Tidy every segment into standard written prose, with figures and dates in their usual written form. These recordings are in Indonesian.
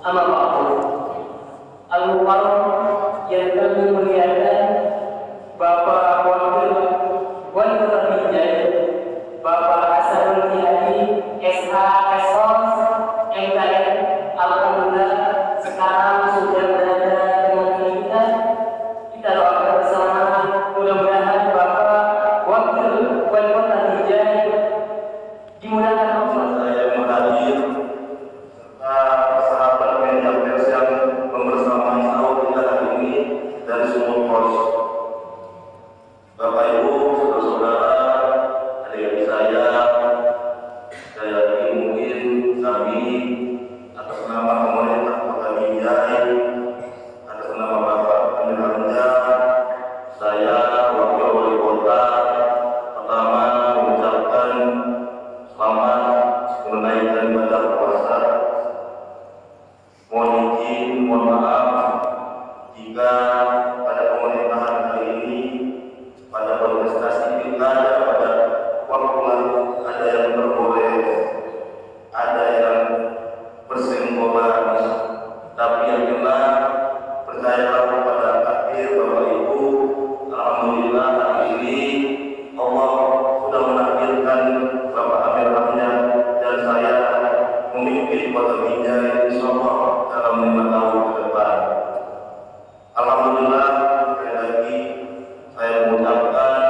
Amma ba'du. Al-Mukarram yang kami muliakan Bapak Wakil Wali Kota Binjai, Bapak Hasanul Jihadi, SH, SOS, MKN, alhamdulillah sekarang sudah berada dengan kita. Kita doakan bersama, mudah-mudahan Bapak Wakil Wali Kota Binjai dimudahkan Allah. Saya menghadir sahabat media pers yang membersamai sahur kita hari ini dari Sumur Pos. Bapak Ibu, saudara-saudara, adik-adik saya yakin mungkin kami atas nama pemerintah Kota Binjai, atas nama Bapak Pemerintah, saya Wakil Wali Kota pertama mengucapkan selamat menunaikan ibadah puasa. Mohon izin, mohon maaf jika pada pemerintahan kali ini, pada kontestasi pilkada, pada waktu lalu ada yang bergores, ada yang bersenggolan, tapi yang jelas percayalah kepada takdir Bapak Ibu. Alhamdulillah hari ini Allah sudah menakdirkan Bapak Amir Hamdan dan saya memimpin Kota Binjai insyaallah dalam 5 tahun ke depan. Alhamdulillah, sekali lagi saya mengucapkan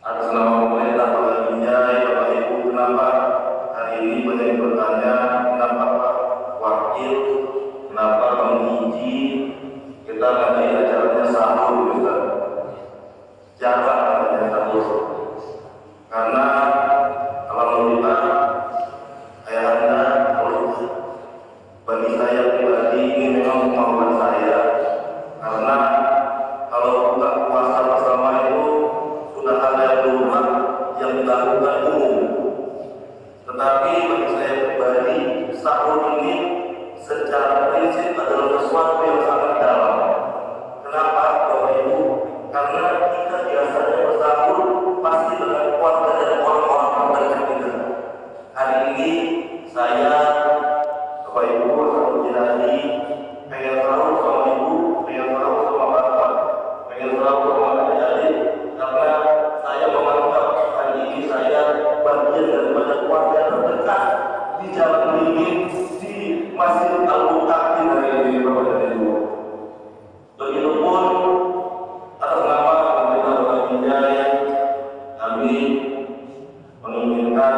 atas nama pemerintah Kota Binjai, Bapak Ibu, kenapa hari ini banyak yang bertanya kenapa Pak Wakil, kenapa Bang Iji kita ngadain acaranya sahur juga jarang adanya sahur, karena alhamdulillah ayahanda bagi saya pribadi ini memang kemauan saya, karena kalau buka puasa bersama itu sudah ada yang rumah yang dilakukan umum, tetapi bagi saya pribadi sahur ini secara prinsip adalah sesuatu yang sangat dalam. Kenapa Bapak Ibu? Karena kita biasanya bersahur pasti dengan keluarga dan orang-orang terdekat kita. Hari ini saya, Bapak Ibu, Hasanul Jihadi pengen tahu sama Ibu, pengen tahu sama Bapak, pengen tahu sama adik-adik, karena saya menganggap hari ini saya bagian daripada keluarga terdekat di Jalan Beringin di Masjid Al-Mutakin hari ini, Bapak dan Ibu. Begitupun atas nama pemerintah Kota Binjai, kami menginginkan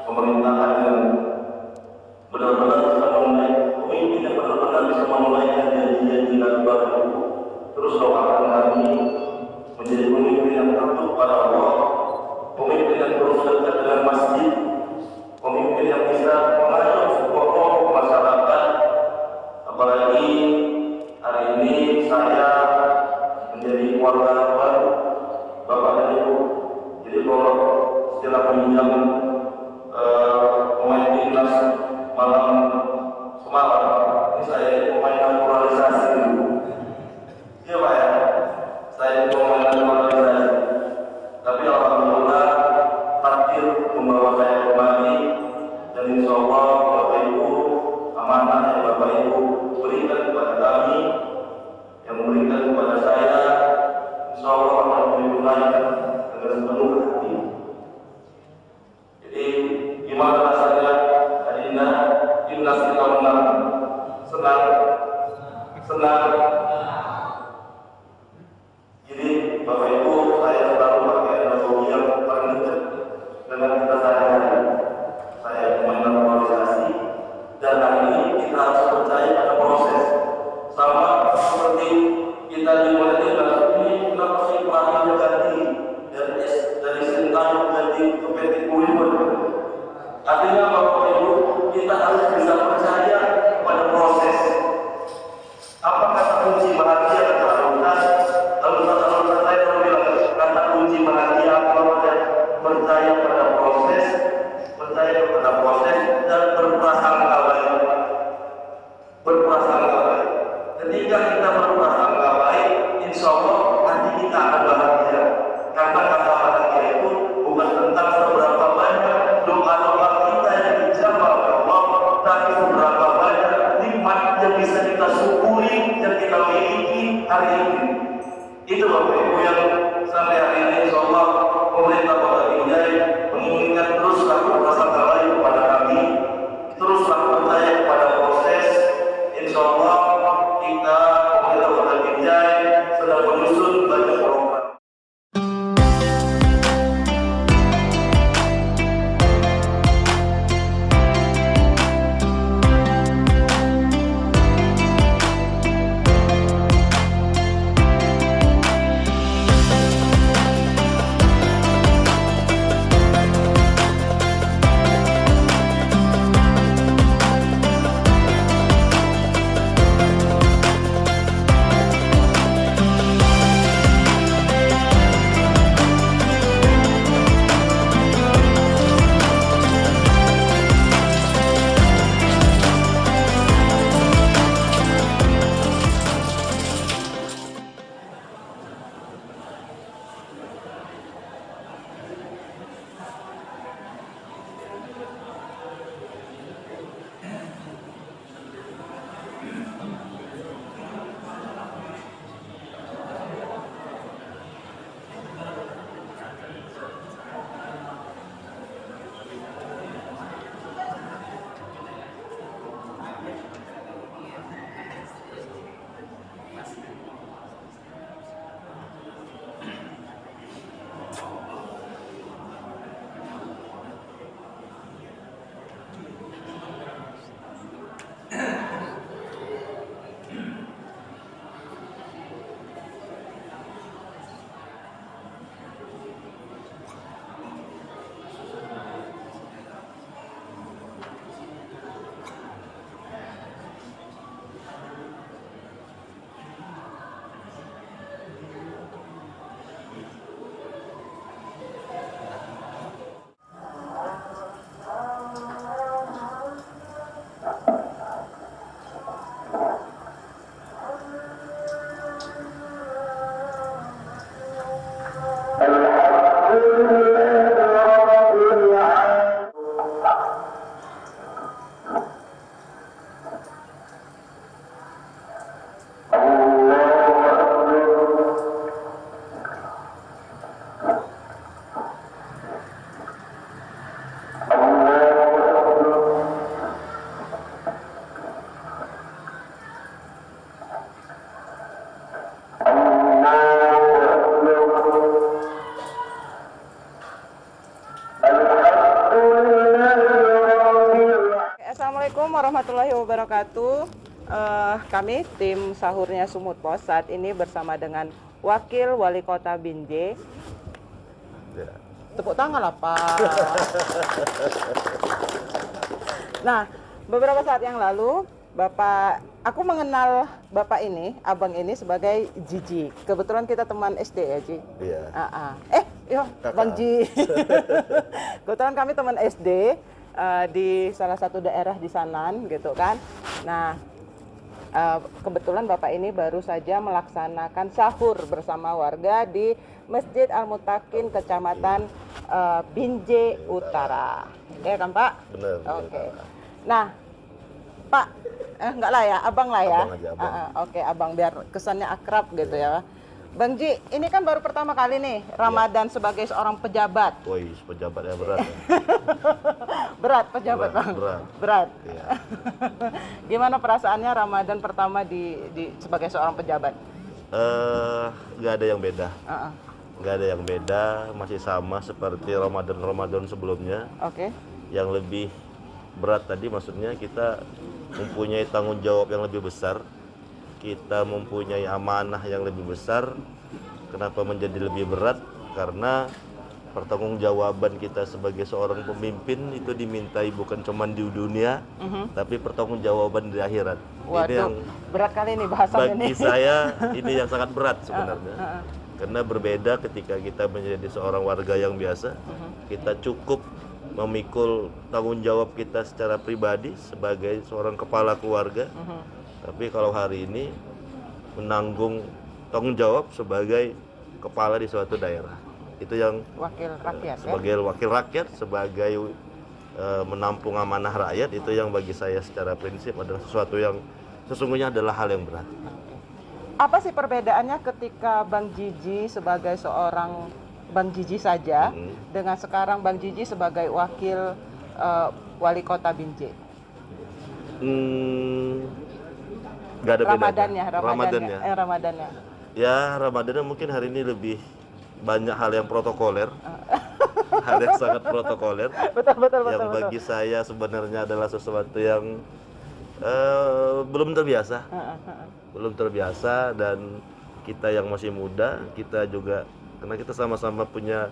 pemerintahan yang benar-benar bisa memulai, pemimpin yang benar-benar bisa memulaikan janji-janji dari Bapak Ibu. Terus doakan kami menjadi pemimpin yang takut pada Allah, pemimpin yang terus dekat dengan masjid, pemimpin yang bisa mengajak sebuah kelompok masyarakat. Apalagi hari ini saya menjadi keluarga baru Bapak dan Ibu. Jadi kalau istilah peminjam pemain timnas malam semalam, ini saya pemain naturalisasi dulu. Iya Pak ya, saya pemain naturalisasi. Tapi alhamdulillah takdir membawa saya kembali, dan insya Allah Bapak Ibu, amanah yang Bapak Ibu berikan kepada kami, yang memberikan kepada saya, insya Allah akan menunaikan dengan sepenuh hati. Jadi gimana rasanya Adinda timnas kita menang? Senang? Jadi Bapak Ibu, saya selalu pakai analogi yang paling dekat dengan kita sehari-hari. Saya pemain naturalisasi, dan hari ini kita harus percaya pada proses. Sama seperti kita di timnas ini, kenapa sih pelatihnya ganti dari Sintayong ganti ke PT Kuliman? Artinya Bapak Ibu, kita harus bisa percaya pada proses. Apa kata hari ini. Itu Bapak Ibu yang sampai hari ini insya Allah pemerintah Kota Binjai mengingat teruslah prasangka baik kepada kami, teruslah percaya kepada proses. Insya Allah kita pemerintah Kota Binjai sedang menyusun banyak program. Assalamualaikum warahmatullahi wabarakatuh. Kami tim sahurnya Sumut Pos saat ini bersama dengan Wakil Wali Kota Binjai. Tepuk tangan lah Pak. Nah, beberapa saat yang lalu aku mengenal Bapak ini, Abang ini sebagai Jiji. Kebetulan kita teman SD ya, Ji? Iya. Iya, Bang Ji. Kebetulan kami teman SD. Di salah satu daerah di Sanan gitu kan. Nah, kebetulan Bapak ini baru saja melaksanakan sahur bersama warga di Masjid Al-Mutakin Kecamatan Binjai Utara. Ya kan Pak? Benar. Oke. Nah, Pak, enggak lah ya, Abang lah ya. Abang aja, Abang. Oke, Abang biar kesannya akrab gitu ya. Bang Ji, ini kan baru pertama kali nih Ramadan sebagai seorang pejabat. Woi, pejabatnya berat. Ya. Berat pejabat Bang. Berat. Iya. Gimana perasaannya Ramadan pertama sebagai seorang pejabat? Nggak ada yang beda. Nggak ada yang beda, masih sama seperti Ramadan sebelumnya. Oke. Yang lebih berat tadi maksudnya kita mempunyai tanggung jawab yang lebih besar. Kita mempunyai amanah yang lebih besar. Kenapa menjadi lebih berat? Karena pertanggungjawaban kita sebagai seorang pemimpin itu dimintai bukan cuma di dunia, tapi pertanggungjawaban di akhirat. Waduh, ini yang berat kali ini bahasan bagi ini. saya ini yang sangat berat sebenarnya. Karena berbeda ketika kita menjadi seorang warga yang biasa, kita cukup memikul tanggung jawab kita secara pribadi sebagai seorang kepala keluarga. Tapi kalau hari ini menanggung tanggung jawab sebagai kepala di suatu daerah, itu yang Wakil rakyat sebagai wakil rakyat, sebagai menampung amanah rakyat, itu yang bagi saya secara prinsip adalah sesuatu yang sesungguhnya adalah hal yang berat. Apa sih perbedaannya ketika Bang Jiji sebagai seorang Bang Jiji saja dengan sekarang Bang Jiji sebagai wakil wali kota Binjai? Nggak ada bedanya. Ramadannya. Ya, Ramadannya mungkin hari ini lebih banyak hal yang protokoler. Hal yang sangat protokoler. Betul. Bagi saya sebenarnya adalah sesuatu yang belum terbiasa. Belum terbiasa, dan kita yang masih muda, kita juga karena kita sama-sama punya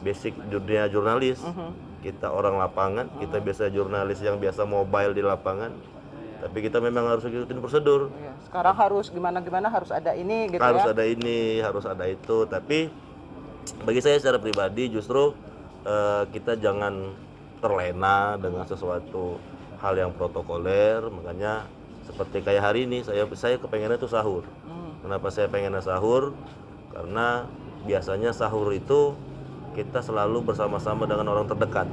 basic dunia jurnalis. Kita orang lapangan, kita biasa jurnalis yang biasa mobile di lapangan. Tapi kita memang harus ikutin prosedur. Sekarang harus gimana harus ada ini gitu harus ya. Ada ini, harus ada itu. Tapi bagi saya secara pribadi justru kita jangan terlena dengan sesuatu hal yang protokoler. Makanya seperti kayak hari ini saya kepengennya tuh sahur. Kenapa saya pengennya sahur? Karena biasanya sahur itu kita selalu bersama-sama dengan orang terdekat.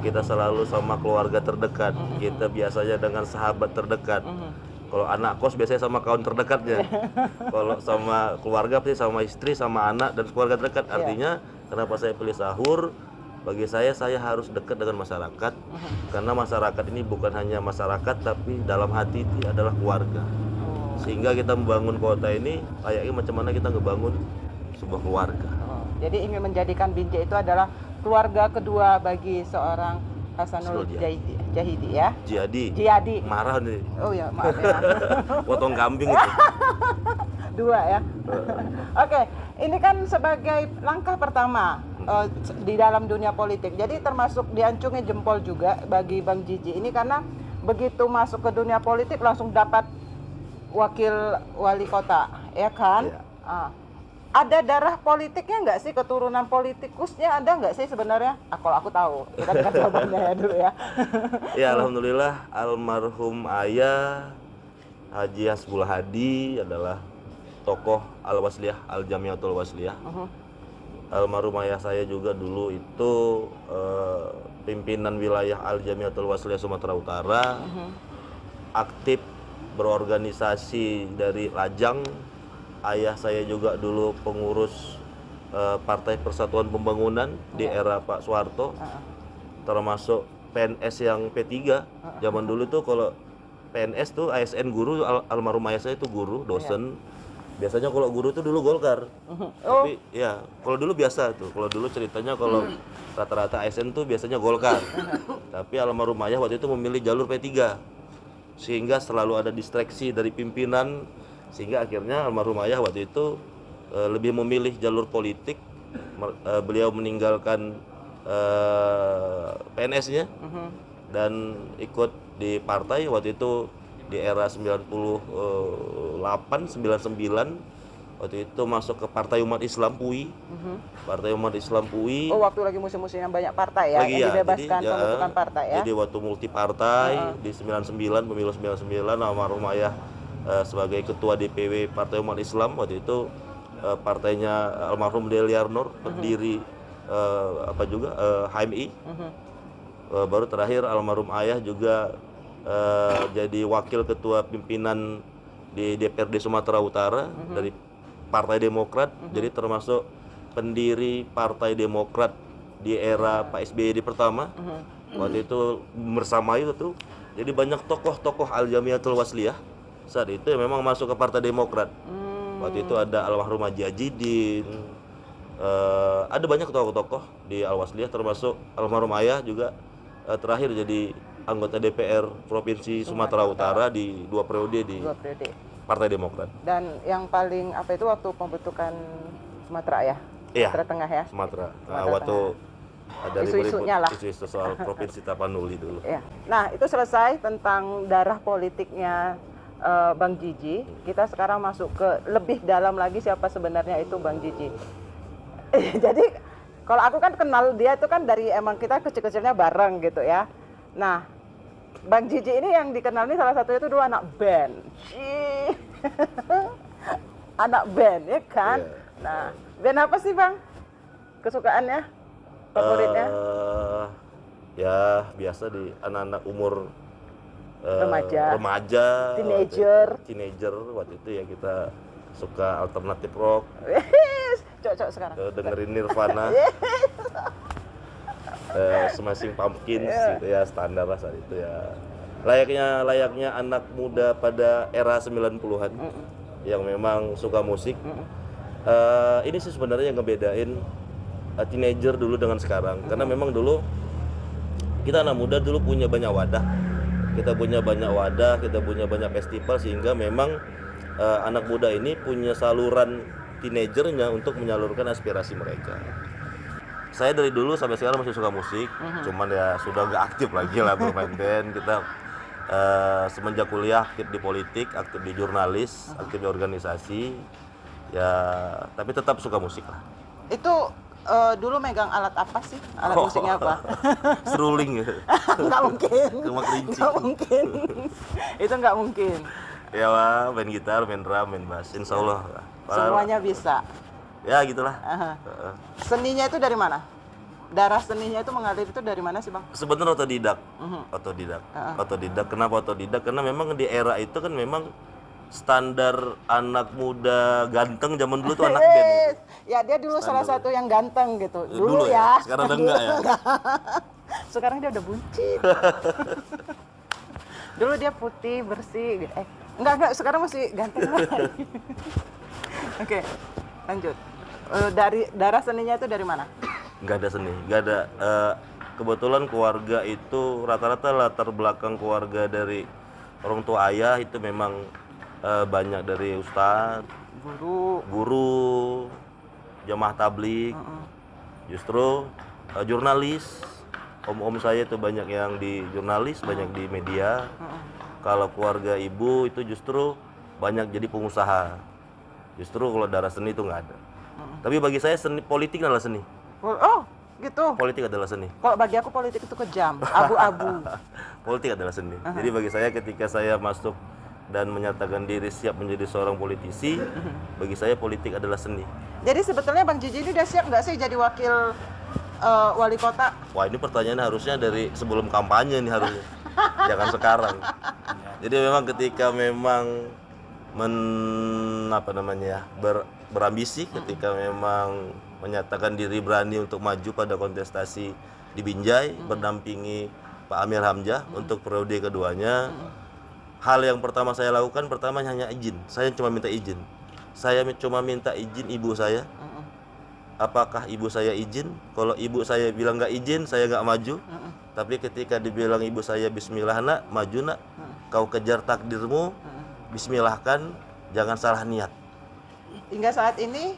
Kita selalu sama keluarga terdekat. Kita biasanya dengan sahabat terdekat. Kalau anak kos biasanya sama kawan terdekatnya. Kalau sama keluarga pasti sama istri, sama anak dan keluarga terdekat. Artinya kenapa saya pilih sahur? Bagi saya harus dekat dengan masyarakat. Karena masyarakat ini bukan hanya masyarakat, tapi dalam hati itu adalah keluarga. Sehingga kita membangun kota ini kayaknya macam mana kita ngebangun sebuah keluarga. Jadi ingin menjadikan Binjai itu adalah keluarga kedua bagi seorang Hasanul Jahidi ya. Jihadi. Marah nih. Oh ya, maaf ya. Potong kambing itu. Dua ya. Oke, ini kan sebagai langkah pertama di dalam dunia politik. Jadi termasuk diancungi jempol juga bagi Bang Jiji ini karena begitu masuk ke dunia politik langsung dapat wakil wali kota, ya kan? Iya. Ada darah politiknya nggak sih, keturunan politikusnya ada nggak sih sebenarnya? Kalau aku tahu, kita kan jawabannya ya dulu ya. Ya alhamdulillah, almarhum ayah Haji Hasbul Hadi adalah tokoh Al-Wasliyah, Al-Jamiatul Wasliyah. Almarhum ayah saya juga dulu itu pimpinan wilayah Al-Jamiatul Wasliyah Sumatera Utara. Aktif berorganisasi dari Lajang. Ayah saya juga dulu pengurus Partai Persatuan Pembangunan di era Pak Soeharto, termasuk PNS yang P3. Zaman dulu tuh kalau PNS tuh ASN guru, almarhum ayah saya itu guru, dosen. Biasanya kalau guru tuh dulu Golkar. Tapi ya, kalau dulu biasa tuh. Kalau dulu ceritanya kalau rata-rata ASN tuh biasanya Golkar. Tapi almarhum ayah waktu itu memilih jalur P3. Sehingga selalu ada distraksi dari pimpinan, sehingga akhirnya almarhum ayah waktu itu lebih memilih jalur politik. Beliau meninggalkan PNS-nya dan ikut di partai waktu itu di era 98, 99. Waktu itu masuk ke Partai Umat Islam PUI. Partai Umat Islam PUI. Oh, waktu lagi musim-musim yang banyak partai ya, yang dibebaskan pembentukan partai ya. Jadi waktu multi partai di 99, pemilu 99, almarhum ayah sebagai ketua DPW Partai Umat Islam. Waktu itu partainya almarhum Deliarnur, pendiri HMI. Baru terakhir almarhum ayah juga jadi wakil ketua pimpinan di DPRD Sumatera Utara dari Partai Demokrat. Jadi termasuk pendiri Partai Demokrat di era Pak SBY di pertama. Waktu itu bersama itu tuh. Jadi banyak tokoh-tokoh Al-Jamiatul Wasliyah saat itu yang memang masuk ke Partai Demokrat. Waktu itu ada almarhum Haji Ajidin, ada banyak tokoh-tokoh di Al-Wasliyah, termasuk almarhum ayah juga terakhir jadi anggota DPR Provinsi Sumatera Utara di 2 periode di Partai Demokrat. Dan yang paling apa itu waktu pembentukan Sumatera ya? Iya, Sumatera Tengah ya? Sumatera. Sumatera Waktu ada isu-isunya lah. Isu-isu soal Provinsi Tapanuli dulu. Ya. Nah, itu selesai tentang darah politiknya Bang Jiji. Kita sekarang masuk ke lebih dalam lagi siapa sebenarnya itu Bang Jiji. Jadi kalau aku kan kenal dia itu kan dari emang kita kecil-kecilnya bareng gitu ya. Nah, Bang Jiji ini yang dikenal ini salah satunya itu dulu anak band. Anak band ya kan? Nah, band apa sih Bang? Kesukaannya? Favoritnya? Ya biasa di anak-anak umur remaja, teenager waktu waktu itu ya kita suka alternatif rock, Cocok sekarang. dengerin Nirvana, Smashing Pumpkins gitu ya, standar lah saat itu ya. Layaknya anak muda pada era 90-an yang memang suka musik. Ini sih sebenarnya yang ngebedain teenager dulu dengan sekarang, karena memang dulu kita anak muda dulu punya banyak wadah, kita punya banyak festival, sehingga memang anak muda ini punya saluran teenagernya untuk menyalurkan aspirasi mereka. Saya dari dulu sampai sekarang masih suka musik, cuman ya sudah nggak aktif lagi lah bermain band. Kita semenjak kuliah aktif di politik, aktif di jurnalis, aktif di organisasi, ya tapi tetap suka musik lah. Itu dulu megang alat apa sih? Alat musiknya apa? Seruling ya. Nggak mungkin. Cuma kelinci. Nggak mungkin. Itu nggak mungkin. Ya wah, main gitar, main drum, main bass, insya Allah. Semuanya bisa. Ya gitulah. Seninya itu dari mana? Darah seninya itu mengalir itu dari mana sih, Bang? Sebenarnya otodidak. Kenapa otodidak? Karena memang di era itu kan memang standar anak muda ganteng zaman dulu tuh anak band gitu. Ya dia dulu salah satu yang ganteng gitu. Dulu ya. Sekarang udah enggak ya. Sekarang dia udah buncit. Dulu dia putih, bersih gitu. Enggak, sekarang masih ganteng lagi. Oke, lanjut. Dari darah seninya itu dari mana? Nggak ada seni, nggak ada. Kebetulan keluarga itu rata-rata latar belakang keluarga dari orang tua ayah itu memang banyak dari ustadz, guru, jamaah tabligh, justru jurnalis. Om-om saya itu banyak yang di jurnalis, banyak di media. Kalau keluarga ibu itu justru banyak jadi pengusaha. Justru kalau darah seni itu nggak ada. Tapi bagi saya seni politik adalah seni. Oh, gitu. Politik adalah seni. Kalau bagi aku politik itu kejam, abu-abu. Politik adalah seni. Jadi bagi saya ketika saya masuk dan menyatakan diri siap menjadi seorang politisi, bagi saya politik adalah seni. Jadi sebetulnya Bang Jiji ini udah siap nggak sih jadi wakil wali kota? Wah, ini pertanyaannya harusnya dari sebelum kampanye nih harusnya. Jangan sekarang. Jadi memang ketika memang berambisi, ketika memang menyatakan diri berani untuk maju pada kontestasi di Binjai, berdampingi Pak Amir Hamzah untuk periode keduanya. Hal yang pertama saya lakukan hanya izin. Saya cuma minta izin. Saya cuma minta izin ibu saya. Apakah ibu saya izin? Kalau ibu saya bilang nggak izin, saya nggak maju. Tapi ketika dibilang ibu saya, Bismillah nak, maju nak. Kau kejar takdirmu, Bismillahkan, jangan salah niat. Hingga saat ini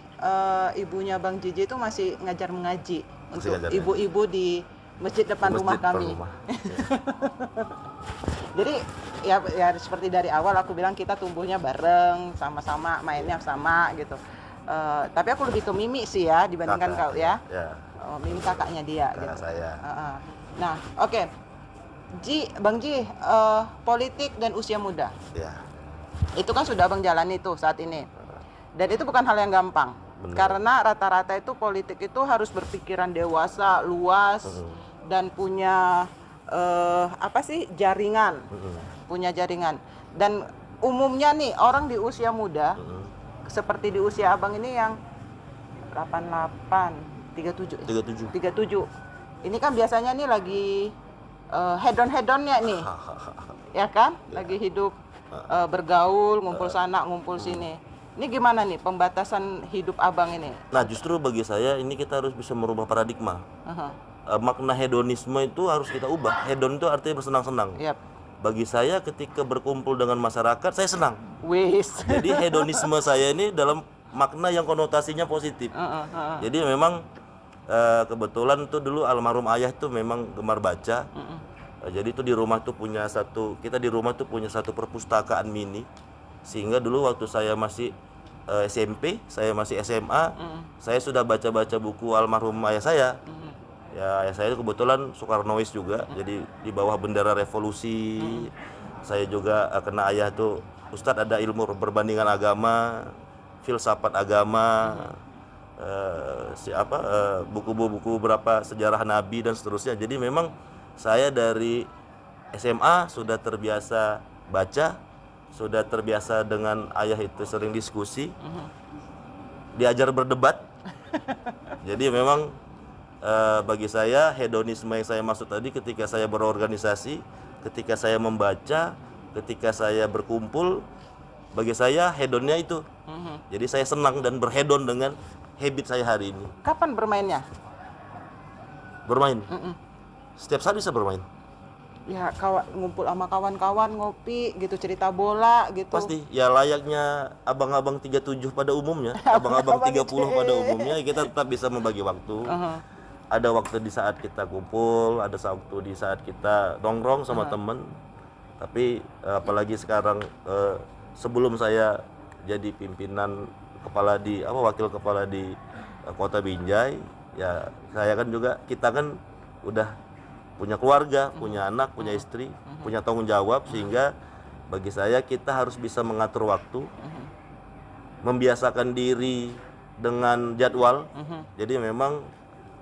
ibunya Bang Jiji itu masih ngajar mengaji untuk ibu-ibu di masjid depan rumah kami. Jadi ya seperti dari awal aku bilang kita tumbuhnya bareng, sama-sama mainnya sama gitu. Tapi aku lebih ke Mimi sih ya dibandingkan kau ya. Mimi kakaknya dia. Gitu. Saya. Nah, oke. Bang Ji, politik dan usia muda. Ya. Itu kan sudah Bang jalani tuh saat ini. Dan itu bukan hal yang gampang. Benar. Karena rata-rata itu politik itu harus berpikiran dewasa, luas, dan punya jaringan. Punya jaringan. Dan umumnya nih orang di usia muda, seperti di usia Abang ini yang 88, 37. Ini kan biasanya nih lagi hedon-hedonnya nih. Ya kan? Lagi hidup bergaul, ngumpul sana, ngumpul sini. Ini gimana nih pembatasan hidup Abang ini? Nah, justru bagi saya ini kita harus bisa merubah paradigma. Makna hedonisme itu harus kita ubah. Hedon itu artinya bersenang-senang. Yap. Bagi saya ketika berkumpul dengan masyarakat, saya senang. Wis. Jadi hedonisme saya ini dalam makna yang konotasinya positif. Jadi memang kebetulan tuh dulu almarhum ayah tuh memang gemar baca. Jadi tuh di rumah tuh punya satu perpustakaan mini. Sehingga dulu waktu saya masih SMP, saya masih SMA, saya sudah baca-baca buku almarhum ayah saya. Ya, ayah saya itu kebetulan Soekarnois juga, jadi di bawah bendera revolusi. Saya juga kena ayah tuh, Ustadz ada ilmu perbandingan agama, filsafat agama, buku-buku berapa sejarah Nabi dan seterusnya. Jadi memang saya dari SMA sudah terbiasa baca, sudah terbiasa dengan ayah itu sering diskusi, diajar berdebat. Jadi memang bagi saya hedonisme yang saya maksud tadi ketika saya berorganisasi, ketika saya membaca, ketika saya berkumpul, bagi saya hedonnya itu. Jadi saya senang dan berhedon dengan habit saya hari ini. Kapan bermainnya? Bermain. Setiap saat bisa bermain. Ya ngumpul sama kawan-kawan, ngopi gitu, cerita bola gitu. Pasti, ya layaknya abang-abang 37 pada umumnya, abang-abang 30 pada umumnya, kita tetap bisa membagi waktu. Ada waktu di saat kita kumpul, ada waktu di saat kita nongkrong sama temen. Tapi apalagi sekarang sebelum saya jadi pimpinan wakil kepala di Kota Binjai, ya saya kan juga, kita kan udah punya keluarga, punya anak, punya istri, punya tanggung jawab, sehingga bagi saya kita harus bisa mengatur waktu, membiasakan diri dengan jadwal. Jadi memang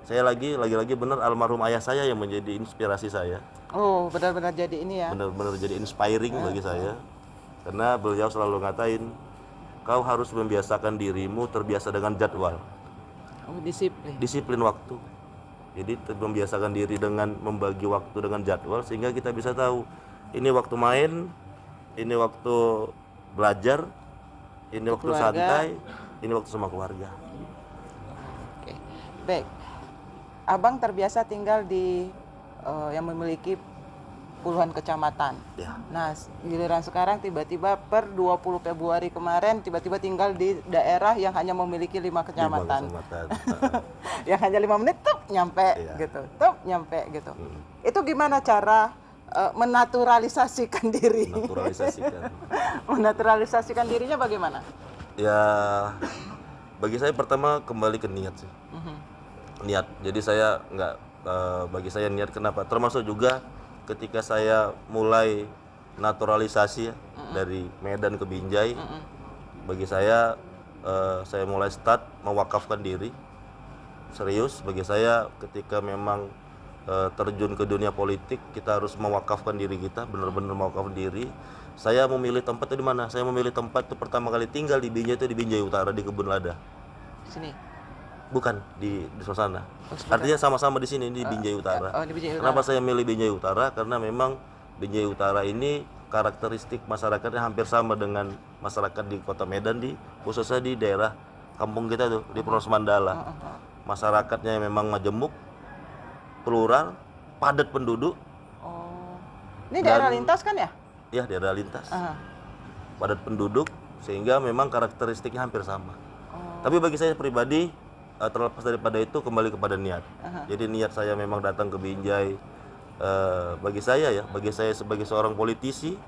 saya lagi-lagi benar almarhum ayah saya yang menjadi inspirasi saya. Oh, benar-benar jadi ini ya. Benar-benar jadi inspiring bagi saya. Karena beliau selalu ngatain, kau harus membiasakan dirimu terbiasa dengan jadwal. Oh, disiplin. Disiplin waktu. Jadi membiasakan diri dengan membagi waktu dengan jadwal, sehingga kita bisa tahu ini waktu main, ini waktu belajar, ini waktu keluarga, santai, ini waktu sama keluarga. Oke. Baik. Abang terbiasa tinggal di yang memiliki puluhan kecamatan. Ya. Nah, giliran sekarang tiba-tiba per 20 Februari kemarin tiba-tiba tinggal di daerah yang hanya memiliki 5 kecamatan. Yang hanya 5 menit tuh nyampe gitu. Tuh nyampe gitu. Itu gimana cara menaturalisasikan diri? Menaturalisasikan dirinya bagaimana? Ya, bagi saya pertama kembali ke niat sih. Niat. Jadi saya bagi saya niat kenapa? Termasuk juga ketika saya mulai naturalisasi dari Medan ke Binjai, bagi saya mulai start mewakafkan diri. Serius, bagi saya ketika memang terjun ke dunia politik, kita harus mewakafkan diri kita, benar-benar mewakafkan diri. Saya memilih tempatnya di mana? Saya memilih tempat itu pertama kali tinggal di Binjai itu di Binjai Utara, di Kebun Lada. Sini. Bukan di Suasana. Artinya sama-sama di sini di Binjai Utara. Oh, di Binjai Utara. Kenapa saya milih Binjai Utara? Karena memang Binjai Utara ini karakteristik masyarakatnya hampir sama dengan masyarakat di Kota Medan, khususnya di daerah kampung kita tuh di Pronos Mandala. Masyarakatnya memang majemuk, plural, padat penduduk. Oh. Ini daerah lintas kan ya? Iya, daerah lintas. Padat penduduk, sehingga memang karakteristiknya hampir sama. Tapi bagi saya pribadi, terlepas daripada itu, kembali kepada niat. Jadi niat saya memang datang ke Binjai. Bagi saya sebagai seorang politisi,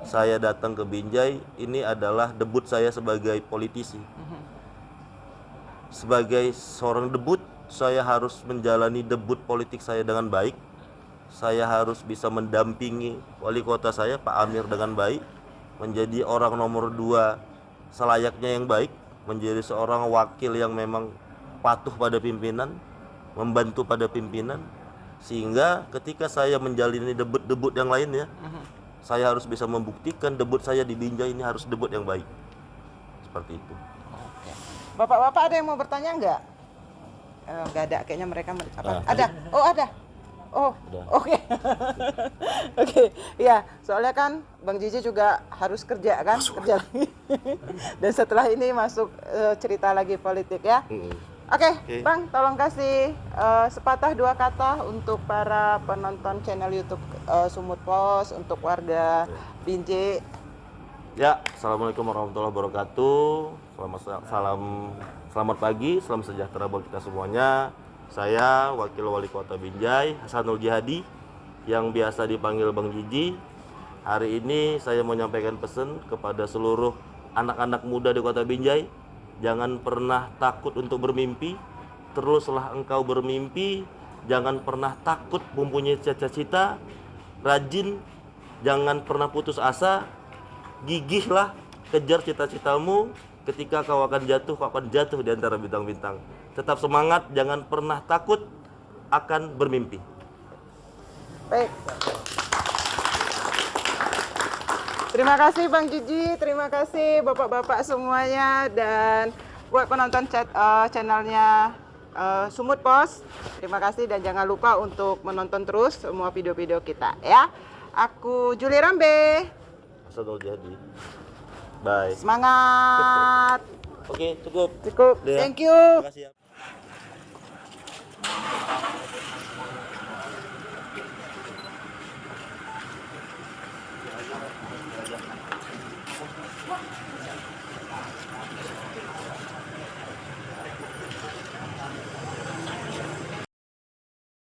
saya datang ke Binjai, ini adalah debut saya sebagai politisi. Sebagai seorang debut, saya harus menjalani debut politik saya dengan baik. Saya harus bisa mendampingi wali kota saya, Pak Amir, dengan baik, menjadi orang nomor 2 selayaknya yang baik, menjadi seorang wakil yang memang patuh pada pimpinan, membantu pada pimpinan, sehingga ketika saya menjalani debut-debut yang lainnya, saya harus bisa membuktikan debut saya di Binjai ini harus debut yang baik. Seperti itu. Oke. Bapak-bapak ada yang mau bertanya nggak? Nggak ada, kayaknya mereka ada. Oh, ada. Oh, oke. Oke, ya, soalnya kan Bang Jiji juga harus kerja kan, kerja lagi. Dan setelah ini masuk cerita lagi politik ya. Oke, Bang, tolong kasih sepatah dua kata untuk para penonton channel YouTube Sumut Pos, untuk warga Binjai. Ya, assalamualaikum warahmatullahi wabarakatuh. Selamat pagi, salam sejahtera buat kita semuanya. Saya Wakil Wali Kota Binjai, Hasanul Jihadi, yang biasa dipanggil Bang Jiji. Hari ini saya mau menyampaikan pesan kepada seluruh anak-anak muda di Kota Binjai. Jangan pernah takut untuk bermimpi, teruslah engkau bermimpi. Jangan pernah takut mempunyai cita-cita, rajin, jangan pernah putus asa, gigihlah, kejar cita-citamu. Ketika kau akan jatuh di antara bintang-bintang. Tetap semangat, jangan pernah takut akan bermimpi. Baik. Terima kasih Bang Jiji, terima kasih bapak-bapak semuanya, dan buat penonton channelnya Sumut Pos, terima kasih dan jangan lupa untuk menonton terus semua video-video kita ya. Aku Julie Rambe. Sudah jadi. Bye. Semangat. Oke, cukup. Cukup. Udah ya? Thank you. Terima kasih ya.